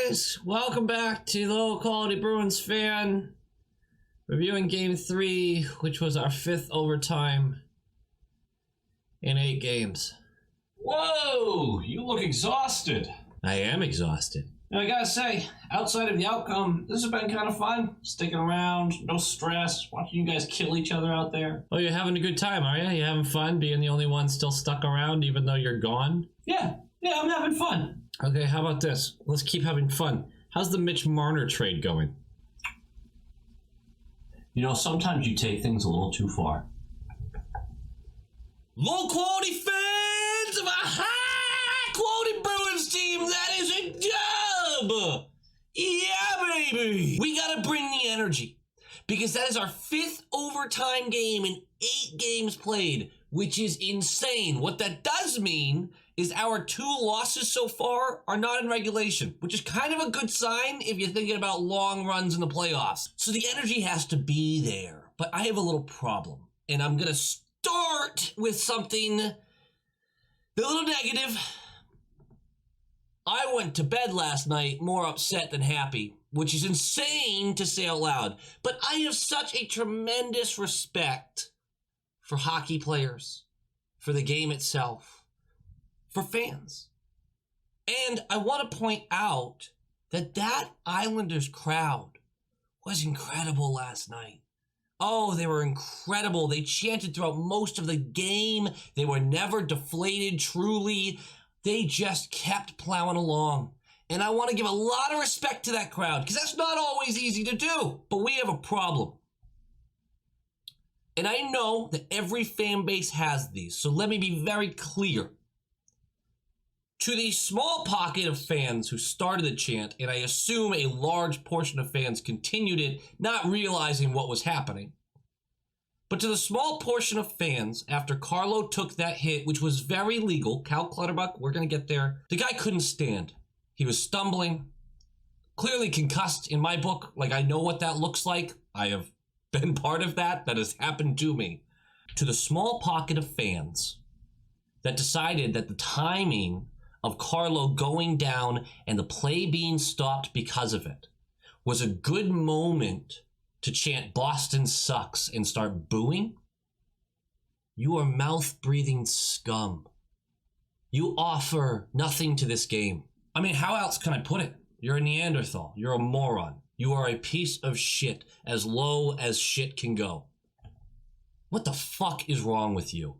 guys, welcome back to Low Quality Bruins Fan. Reviewing Game 3, which was our 5th overtime in 8 games. Whoa, you look exhausted. I am exhausted. And I gotta say, outside of the outcome, this has been kind of fun. Sticking around, no stress, watching you guys kill each other out there. Oh, you're having a good time, are you? You having fun being the only one still stuck around even though you're gone? Yeah, I'm having fun. Okay, how about this? Let's keep having fun. How's the Mitch Marner trade going? You know, sometimes you take things a little too far. Low quality fans of a high quality Bruins team, that is a dub! Yeah, baby! We gotta bring the energy, because that is our 5th overtime game in 8 games played, which is insane. What that does mean is our 2 losses so far are not in regulation, which is kind of a good sign if you're thinking about long runs in the playoffs. So the energy has to be there, but I have a little problem, and I'm gonna start with something a little negative. I went to bed last night more upset than happy, which is insane to say out loud, but I have such a tremendous respect for hockey players, for the game itself, for fans. And I want to point out that Islanders crowd was incredible last night. Oh, they were incredible. They chanted throughout most of the game. They were never deflated, truly. They just kept plowing along. And I want to give a lot of respect to that crowd, because that's not always easy to do. But we have a problem. And I know that every fan base has these, so let me be very clear. To the small pocket of fans who started the chant, and I assume a large portion of fans continued it, not realizing what was happening. But to the small portion of fans, after Carlo took that hit, which was very legal, Cal Clutterbuck, we're going to get there, the guy couldn't stand. He was stumbling, clearly concussed in my book. Like, I know what that looks like. I have been part of that. That has happened to me. To the small pocket of fans that decided that the timing of Carlo going down and the play being stopped because of it was a good moment to chant Boston sucks and start booing, you are mouth-breathing scum. You offer nothing to this game. I mean, how else can I put it? You're a Neanderthal. You're a moron. You are a piece of shit, as low as shit can go. What the fuck is wrong with you?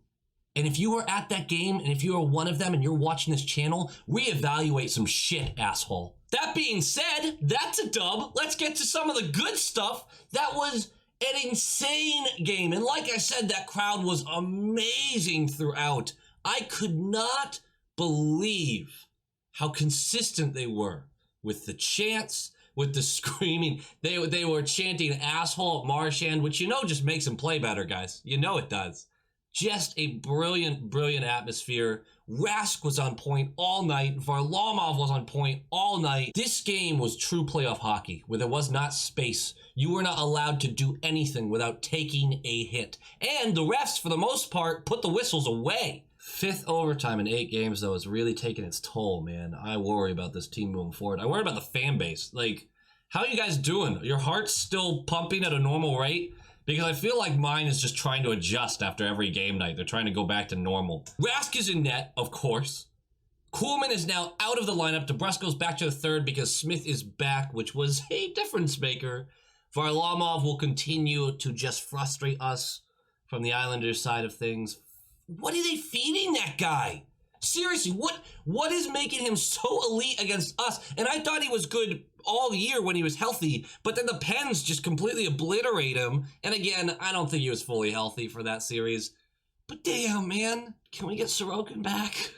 And if you were at that game, and if you are one of them and you're watching this channel, reevaluate some shit, asshole. That being said, that's a dub. Let's get to some of the good stuff. That was an insane game. And like I said, that crowd was amazing throughout. I could not believe how consistent they were with the chants, with the screaming. They were chanting asshole at Marchand, which you know just makes him play better, guys. You know it does. Just a brilliant, brilliant atmosphere. Rask was on point all night. Varlamov was on point all night. This game was true playoff hockey, where there was not space. You were not allowed to do anything without taking a hit. And the refs, for the most part, put the whistles away. 5th overtime in 8 games, though, is really taking its toll, man. I worry about this team moving forward. I worry about the fan base. Like, how are you guys doing? Your heart's still pumping at a normal rate? Because I feel like mine is just trying to adjust after every game night. They're trying to go back to normal. Rask is in net, of course. Kuhlman is now out of the lineup. DeBrusque goes back to the 3rd because Smith is back, which was a difference maker. Varlamov will continue to just frustrate us from the Islanders side of things. What are they feeding that guy? Seriously, what is making him so elite against us? And I thought he was good all year when he was healthy, but then the Pens just completely obliterate him. And again, I don't think he was fully healthy for that series. But damn, man, can we get Sorokin back?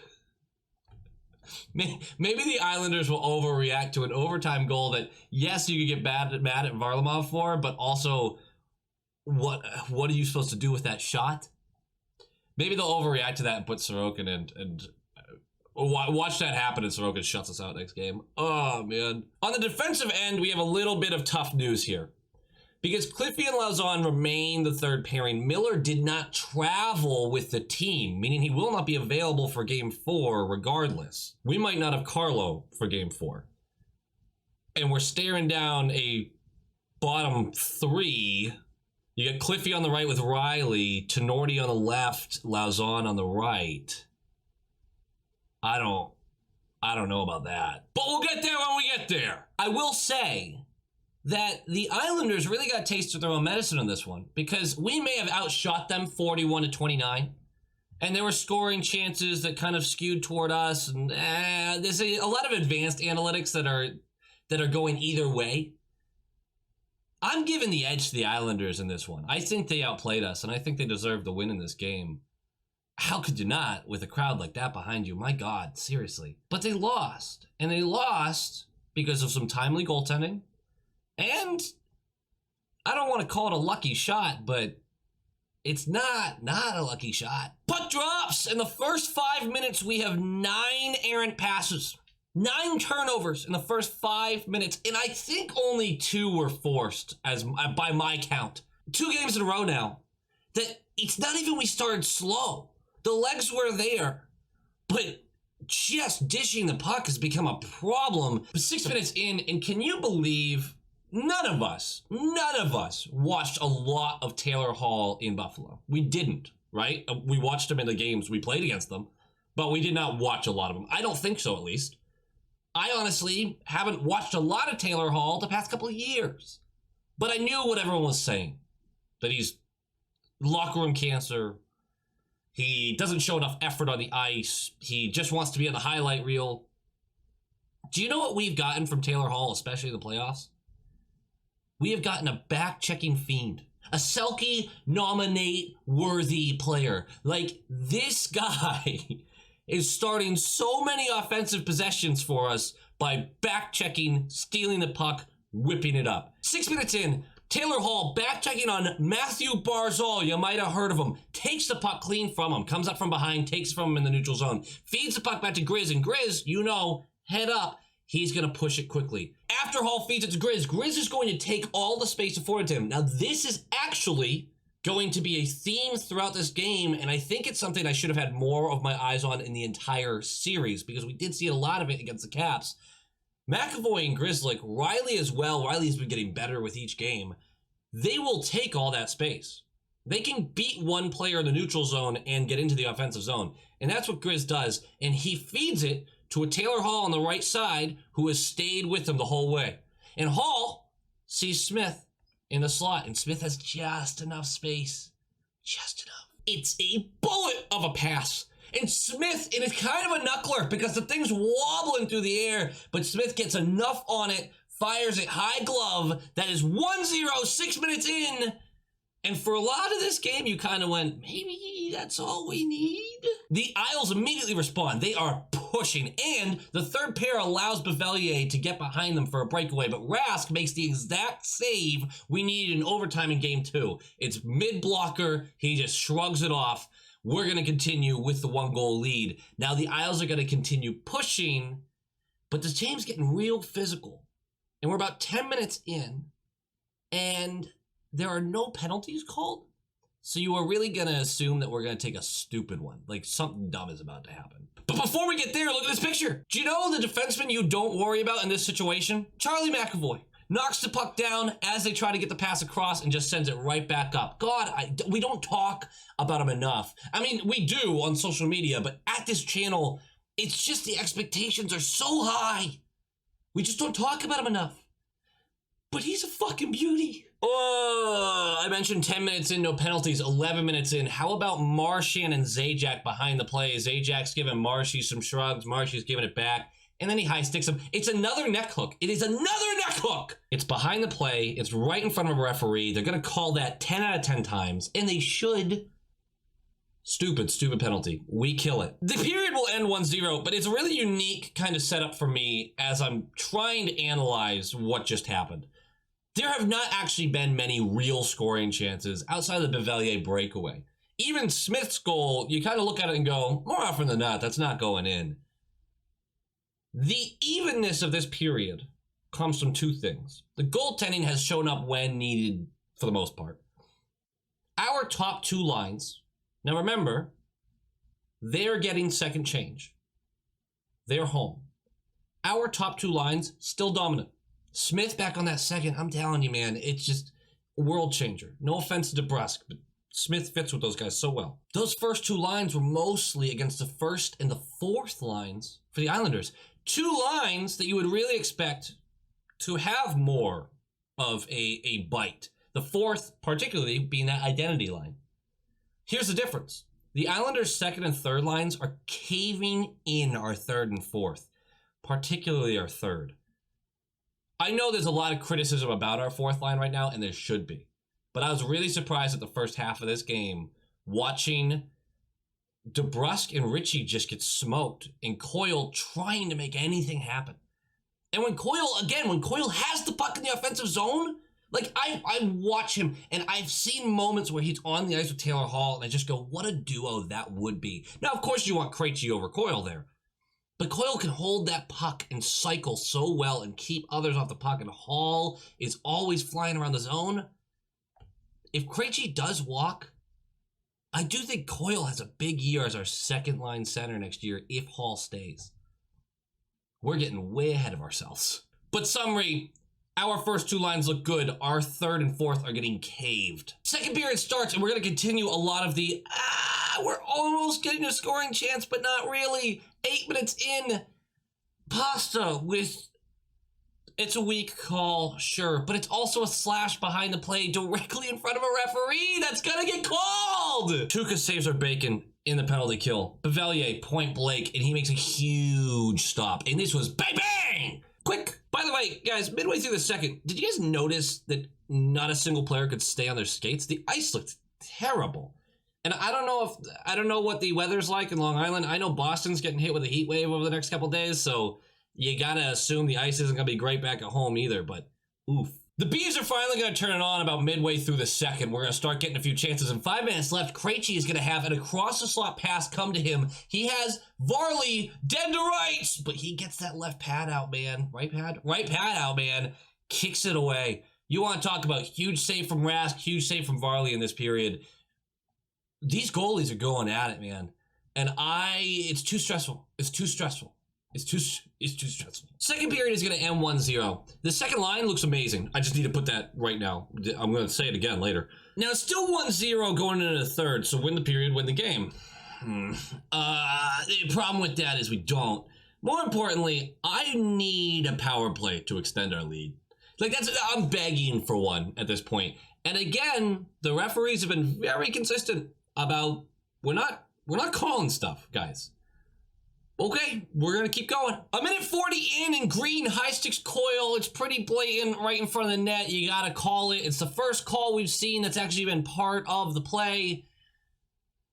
Maybe the Islanders will overreact to an overtime goal that, yes, you could get mad at Varlamov for, but also, what are you supposed to do with that shot? Maybe they'll overreact to that and put Sorokin in and watch that happen and Sorokin shuts us out next game. Oh, man. On the defensive end, we have a little bit of tough news here. Because Cliffy and Lauzon remain the 3rd pairing, Miller did not travel with the team, meaning he will not be available for Game 4 regardless. We might not have Carlo for Game 4. and we're staring down a bottom three. You got Cliffy on the right with Riley, Tenorti on the left, Lauzon on the right. I don't know about that. But we'll get there when we get there. I will say that the Islanders really got a taste of their own medicine on this one, because we may have outshot them 41-29, and there were scoring chances that kind of skewed toward us, and there's a lot of advanced analytics that are going either way. I'm giving the edge to the Islanders in this one. I think they outplayed us, and I think they deserve the win in this game. How could you not with a crowd like that behind you? My God, seriously. But they lost, and they lost because of some timely goaltending, and I don't want to call it a lucky shot, but it's not a lucky shot. Puck drops. In the first 5 minutes, we have 9 errant passes. 9 turnovers in the first 5 minutes, and I think only 2 were forced, as by my count. 2 games in a row now. That it's not even we started slow. The legs were there, but just dishing the puck has become a problem. 6 minutes in, and can you believe none of us watched a lot of Taylor Hall in Buffalo. We didn't, right? We watched him in the games we played against them, but we did not watch a lot of them. I don't think so, at least. I honestly haven't watched a lot of Taylor Hall the past couple of years, but I knew what everyone was saying, that he's locker room cancer. He doesn't show enough effort on the ice. He just wants to be on the highlight reel. Do you know what we've gotten from Taylor Hall, especially in the playoffs? We have gotten a back-checking fiend. A Selke nominate-worthy player. Like, this guy is starting so many offensive possessions for us by back-checking, stealing the puck, whipping it up. 6 minutes in, Taylor Hall back-checking on Matthew Barzal. You might have heard of him. Takes the puck clean from him. Comes up from behind, takes from him in the neutral zone. Feeds the puck back to Grizz, and Grizz, you know, head up. He's going to push it quickly. After Hall feeds it to Grizz, Grizz is going to take all the space afforded to him. Now, this is actually going to be a theme throughout this game, and I think it's something I should have had more of my eyes on in the entire series, because we did see a lot of it against the Caps. McAvoy and Grzelcyk, Riley as well, Riley's been getting better with each game, they will take all that space. They can beat one player in the neutral zone and get into the offensive zone, and that's what Grizz does, and he feeds it to a Taylor Hall on the right side who has stayed with him the whole way. And Hall sees Smith in the slot, and Smith has just enough space. Just enough. It's a bullet of a pass. And Smith, it is kind of a knuckler because the thing's wobbling through the air, but Smith gets enough on it, fires it high glove. That is 1-0, 6 minutes in. And for a lot of this game, you kind of went, maybe that's all we need? The Isles immediately respond. They are pushing, and the third pair allows Bevelier to get behind them for a breakaway, but Rask makes the exact save we needed in overtime in game 2. It's mid-blocker. He just shrugs it off. We're going to continue with the 1-goal lead. Now the Isles are going to continue pushing, but this team's getting real physical. And we're about 10 minutes in, and there are no penalties called, so you are really going to assume that we're going to take a stupid one, like something dumb is about to happen. But before we get there, look at this picture. Do you know the defenseman you don't worry about in this situation? Charlie McAvoy knocks the puck down as they try to get the pass across and just sends it right back up. God, we don't talk about him enough. I mean, we do on social media, but at this channel, it's just the expectations are so high. We just don't talk about him enough. But he's a fucking beauty. Oh, I mentioned 10 minutes in, no penalties, 11 minutes in. How about Marchand and Zajac behind the play? Zajac's giving Marshy some shrugs. Marshy's giving it back. And then he high sticks him. It's another neck hook. It is another neck hook. It's behind the play. It's right in front of a referee. They're going to call that 10 out of 10 times. And they should. Stupid penalty. We kill it. The period will end 1-0, but it's a really unique kind of setup for me as I'm trying to analyze what just happened. There have not actually been many real scoring chances outside of the Bevelier breakaway. Even Smith's goal, you kind of look at it and go, more often than not, that's not going in. The evenness of this period comes from 2 things. The goaltending has shown up when needed for the most part. Our top 2 lines, now remember, they're getting second change. They're home. Our top 2 lines, still dominant. Smith back on that second. I'm telling you, man, it's just a world changer. No offense to DeBrusque, but Smith fits with those guys so well. Those first two lines were mostly against the first and the fourth lines for the Islanders. Two lines that you would really expect to have more of a bite. The fourth, particularly, being that identity line. Here's the difference. The Islanders' second and third lines are caving in our third and fourth, particularly our third. I know there's a lot of criticism about our fourth line right now, and there should be. But I was really surprised at the first half of this game, watching DeBrusque and Ritchie just get smoked, and Coyle trying to make anything happen. And when Coyle has the puck in the offensive zone, like, I watch him, and I've seen moments where he's on the ice with Taylor Hall, and I just go, what a duo that would be. Now, of course, you want Krejci over Coyle there. But Coyle can hold that puck and cycle so well and keep others off the puck, and Hall is always flying around the zone. If Krejci does walk, I do think Coyle has a big year as our second-line center next year if Hall stays. We're getting way ahead of ourselves. But summary, our first two lines look good. Our third and fourth are getting caved. Second period starts, and we're going to continue a lot of the, we're almost getting a scoring chance, but not really. 8 minutes in, Pasta with, it's a weak call, sure, but it's also a slash behind the play directly in front of a referee that's going to get called. Tuukka saves our bacon in the penalty kill. Bevelier, point blank, and he makes a huge stop. And this was bang, bang! Quick, by the way, guys, midway through the second, did you guys notice that not a single player could stay on their skates? The ice looked terrible. And I don't know what the weather's like in Long Island. I know Boston's getting hit with a heat wave over the next couple days, so you gotta assume the ice isn't gonna be great back at home either, but oof. The Bees are finally gonna turn it on about midway through the second. We're gonna start getting a few chances. In 5 minutes left, Krejci is gonna have an across the slot pass come to him. He has Varley dead to rights, but he gets that left pad out, man. Right pad out, man. Kicks it away. You want to talk about huge save from Rask, huge save from Varley in this period. These goalies are going at it, man. And it's too stressful. It's too stressful. It's too stressful. Second period is going to end 1-0. The second line looks amazing. I just need to put that right now. I'm going to say it again later. Now, it's still 1-0 going into the third, so win the period, win the game. The problem with that is we don't. More importantly, I need a power play to extend our lead. I'm begging for one at this point. And again, the referees have been very consistent about we're not calling stuff, guys. Okay, we're going to keep going. A minute 40 in, and Green high sticks Coyle. It's pretty blatant right in front of the net. You got to call it. It's the first call we've seen that's actually been part of the play.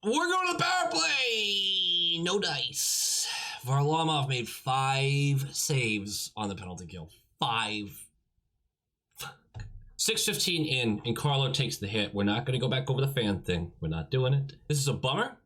We're going to the power play. No dice. Varlamov made 5 saves on the penalty kill. 5. 6:15 in, and Carlo takes the hit. We're not going to go back over the fan thing. We're not doing it. This is a bummer.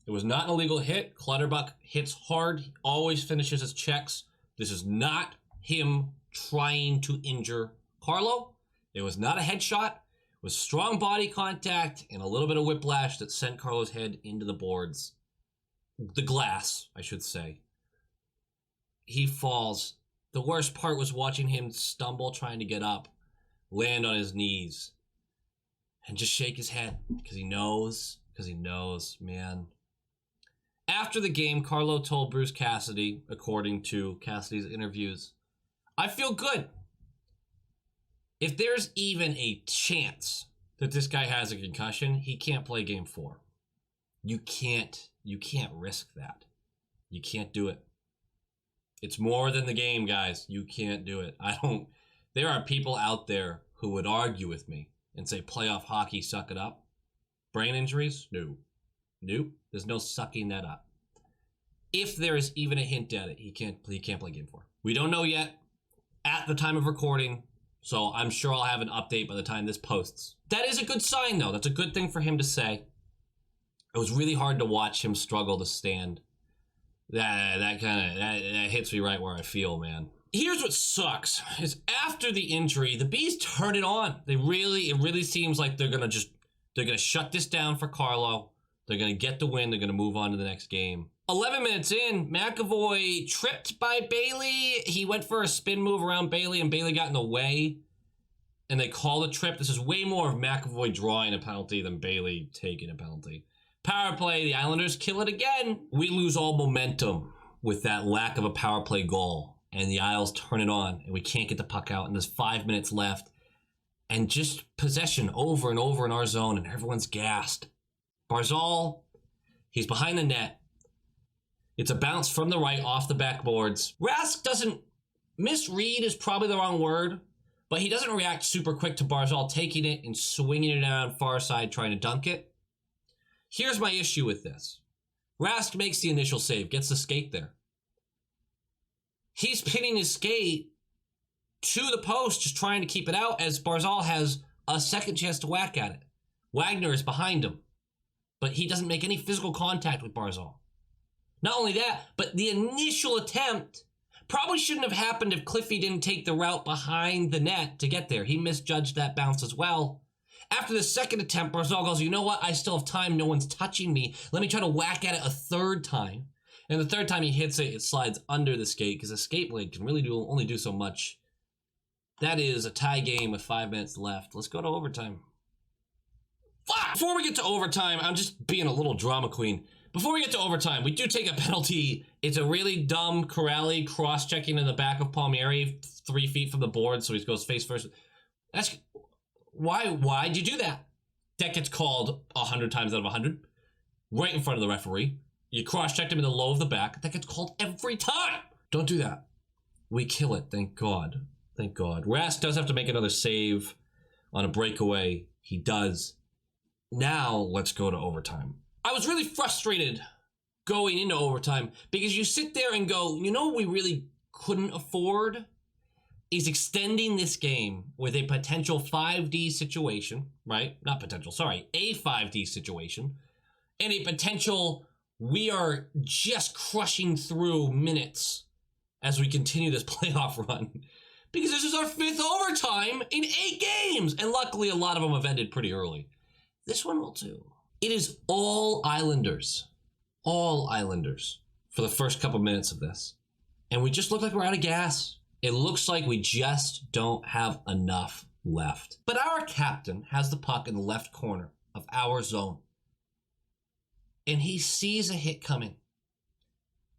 It was not an illegal hit. Clutterbuck hits hard. He always finishes his checks. This is not him trying to injure Carlo. It was not a headshot. It was strong body contact and a little bit of whiplash that sent Carlo's head into the boards. The glass, I should say. He falls. The worst part was watching him stumble trying to get up, land on his knees, and just shake his head because he knows, man. After the game, Carlo told Bruce Cassidy, according to Cassidy's interviews, I feel good. If there's even a chance that this guy has a concussion, he can't play game 4. You can't risk that. You can't do it. It's more than the game, guys. You can't do it. There are people out there who would argue with me and say playoff hockey, suck it up. Brain injuries? No. Nope. There's no sucking that up. If there is even a hint at it, he can't play game 4. We don't know yet at the time of recording, so I'm sure I'll have an update by the time this posts. That is a good sign, though. That's a good thing for him to say. It was really hard to watch him struggle to stand. That hits me right where I feel, man. Here's what sucks is after the injury, the Bees turn it on. It really seems like they're gonna shut this down for Carlo. They're gonna get the win. They're gonna move on to the next game. 11 minutes in, McAvoy tripped by Bailey. He went for a spin move around Bailey, and Bailey got in the way. And they called a trip. This is way more of McAvoy drawing a penalty than Bailey taking a penalty. Power play, the Islanders kill it again. We lose all momentum with that lack of a power play goal. And the Isles turn it on, and we can't get the puck out. And there's 5 minutes left. And just possession over and over in our zone, and everyone's gassed. Barzal, he's behind the net. It's a bounce from the right off the backboards. Rask doesn't, misread is probably the wrong word, but he doesn't react super quick to Barzal taking it and swinging it down far side trying to dunk it. Here's my issue with this. Rask makes the initial save, gets the skate there. He's pinning his skate to the post, just trying to keep it out as Barzal has a second chance to whack at it. Wagner is behind him, but he doesn't make any physical contact with Barzal. Not only that, but the initial attempt probably shouldn't have happened if Cliffy didn't take the route behind the net to get there. He misjudged that bounce as well. After the second attempt, Barzal goes, you know what? I still have time. No one's touching me. Let me try to whack at it a third time. And the third time he hits it, it slides under the skate because the skate blade can really only do so much. That is a tie game with 5 minutes left. Let's go to overtime. Fuck! Before we get to overtime, I'm just being a little drama queen. Before we get to overtime, we do take a penalty. It's a really dumb Corrali cross-checking in the back of Palmieri 3 feet from the board, so he goes face first. That's why'd you do that? That gets called 100 times out of 100. Right in front of the referee. You cross-checked him in the low of the back. That gets called every time. Don't do that. We kill it, thank God. Thank God. Rask does have to make another save on a breakaway. He does. Now, let's go to overtime. I was really frustrated going into overtime because you sit there and go, you know what we really couldn't afford is extending this game with a potential 5D situation, right? Not potential, sorry, a 5D situation, and a potential we are just crushing through minutes as we continue this playoff run. Because this is our 5th overtime in 8 games, and luckily a lot of them have ended pretty early. This one will too. It is all Islanders for the first couple minutes of this. And we just look like we're out of gas. It looks like we just don't have enough left. But our captain has the puck in the left corner of our zone. And he sees a hit coming.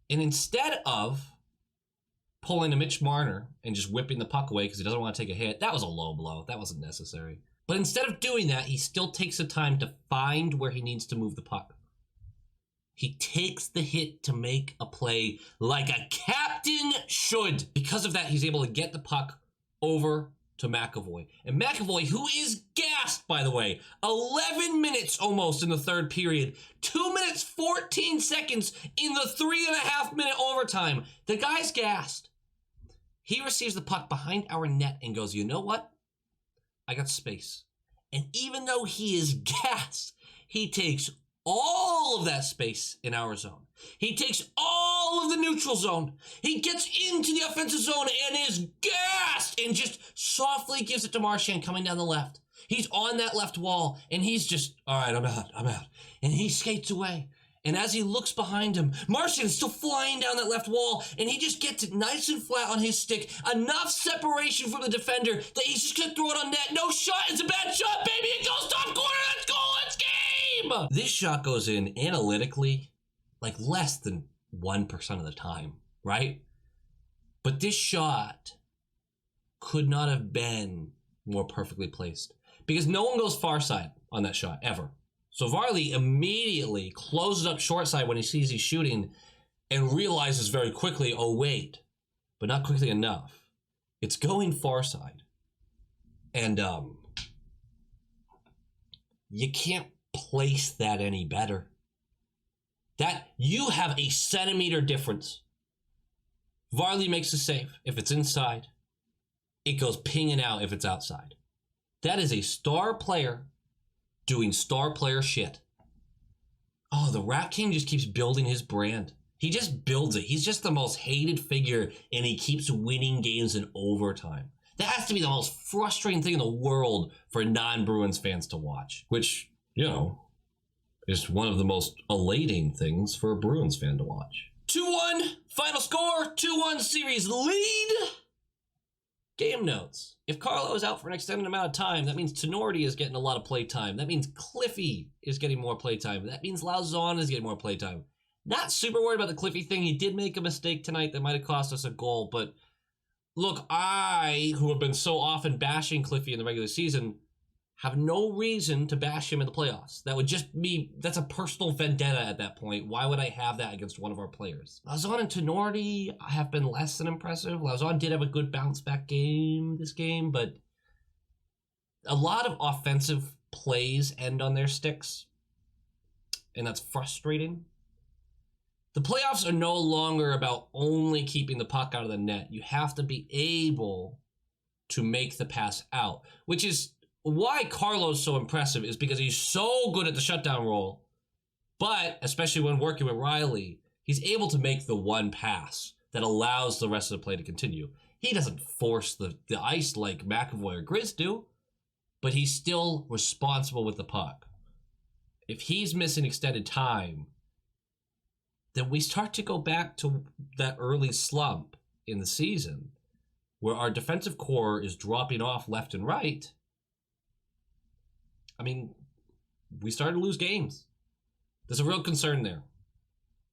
And instead of pulling a Mitch Marner and just whipping the puck away because he doesn't want to take a hit, that was a low blow. That wasn't necessary. But instead of doing that, he still takes the time to find where he needs to move the puck. He takes the hit to make a play like a captain should. Because of that, he's able to get the puck over to McAvoy. And McAvoy, who is gassed, by the way, 11 minutes almost in the third period, 2 minutes, 14 seconds in the 3.5 minute overtime. The guy's gassed. He receives the puck behind our net and goes, you know what? I got space. And even though he is gassed, he takes all of that space in our zone. He takes all of the neutral zone. He gets into the offensive zone and is gassed and just softly gives it to Marchand coming down the left. He's on that left wall and he's just, all right, I'm out. And he skates away. And as he looks behind him, Marchand is still flying down that left wall, and he just gets it nice and flat on his stick. Enough separation from the defender that he's just going to throw it on net. No shot. It's a bad shot, baby. It goes top corner. Let's go. Let's game. This shot goes in analytically like less than 1% of the time, right? But this shot could not have been more perfectly placed because no one goes far side on that shot ever. So Varley immediately closes up short side when he sees he's shooting and realizes very quickly, oh wait, but not quickly enough. It's going far side. And you can't place that any better. That you have a centimeter difference. Varley makes the save if it's inside. It goes pinging out if it's outside. That is a star player doing star player shit. Oh, the Rat King just keeps building his brand. He just builds it. He's just the most hated figure, and he keeps winning games in overtime. That has to be the most frustrating thing in the world for non-Bruins fans to watch. Which, you know, It's one of the most elating things for a Bruins fan to watch. 2-1, final score, 2-1 series lead. Game notes. If Carlo is out for an extended amount of time, that means Tenorti is getting a lot of play time. That means Cliffy is getting more play time. That means Lauzon is getting more play time. Not super worried about the Cliffy thing. He did make a mistake tonight that might have cost us a goal, but look, I, who have been so often bashing Cliffy in the regular season, have no reason to bash him in the playoffs. That would just be, that's a personal vendetta at that point. Why would I have that against one of our players? Lauzon and Tenorti have been less than impressive. Lauzon did have a good bounce back game this game, but a lot of offensive plays end on their sticks, and that's frustrating. The playoffs are no longer about only keeping the puck out of the net. You have to be able to make the pass out, which is why Carlo's so impressive, is because he's so good at the shutdown role, but especially when working with Riley, he's able to make the one pass that allows the rest of the play to continue. He doesn't force the ice like McAvoy or Grizz do, but he's still responsible with the puck. If he's missing extended time, then we start to go back to that early slump in the season where our defensive core is dropping off left and right. I mean, we started to lose games. There's a real concern there.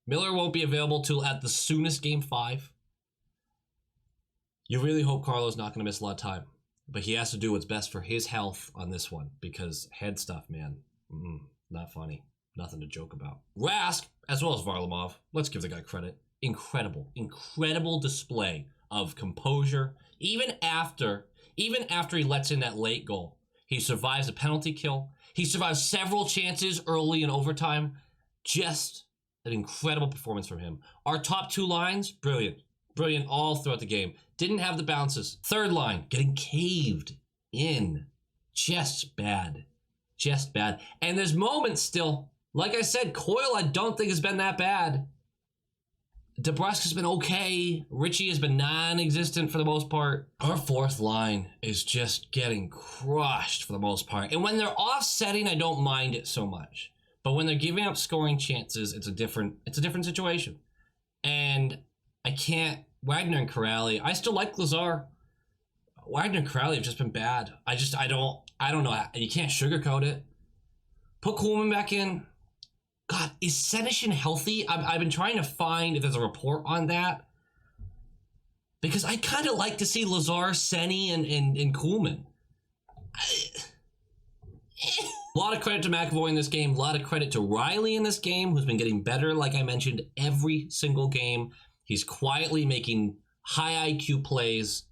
Miller won't be available till at the soonest Game 5. You really hope Carlo's not going to miss a lot of time, but he has to do what's best for his health on this one, because head stuff, man, not funny. Nothing to joke about. Rask, as well as Varlamov, let's give the guy credit. Incredible display of composure. Even after he lets in that late goal, he survives a penalty kill. He survives several chances early in overtime. Just an incredible performance from him. Our top two lines, brilliant all throughout the game. Didn't have the bounces. Third line, getting caved in. Just bad. And there's moments still. Like I said, Coyle I don't think has been that bad. DeBrusque has been okay. Richie has been non-existent for the most part. Our fourth line is just getting crushed for the most part. And when they're offsetting, I don't mind it so much. But when they're giving up scoring chances, it's a different situation. And I can't, Wagner and Corrali, I still like Lazar. Wagner and Corrali have just been bad. I don't know. You can't sugarcoat it. Put Kuhlman back in. God, is Senyshyn healthy? I've been trying to find if there's a report on that, because I kind of like to see Lazar, Senny, and Kuhlman. A lot of credit to McAvoy in this game. A lot of credit to Riley in this game, who's been getting better, like I mentioned, every single game. He's quietly making high IQ plays.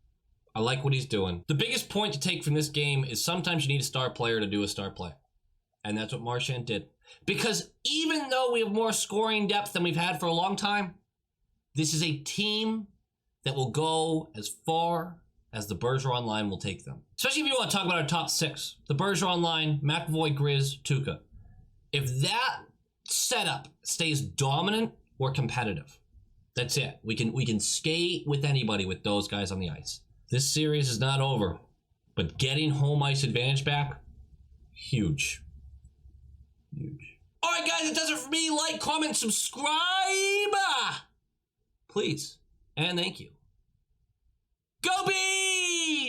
I like what he's doing. The biggest point to take from this game is sometimes you need a star player to do a star play. And that's what Marchand did. Because even though we have more scoring depth than we've had for a long time, this is a team that will go as far as the Bergeron line will take them. Especially if you want to talk about our top six. The Bergeron line, McAvoy, Grizz, Tuukka. If that setup stays dominant, we're competitive. That's it. We can skate with anybody with those guys on the ice. This series is not over, but getting home ice advantage back, huge. All right, guys, that does it for me. Like, comment, subscribe. Please. And thank you. Go Bees!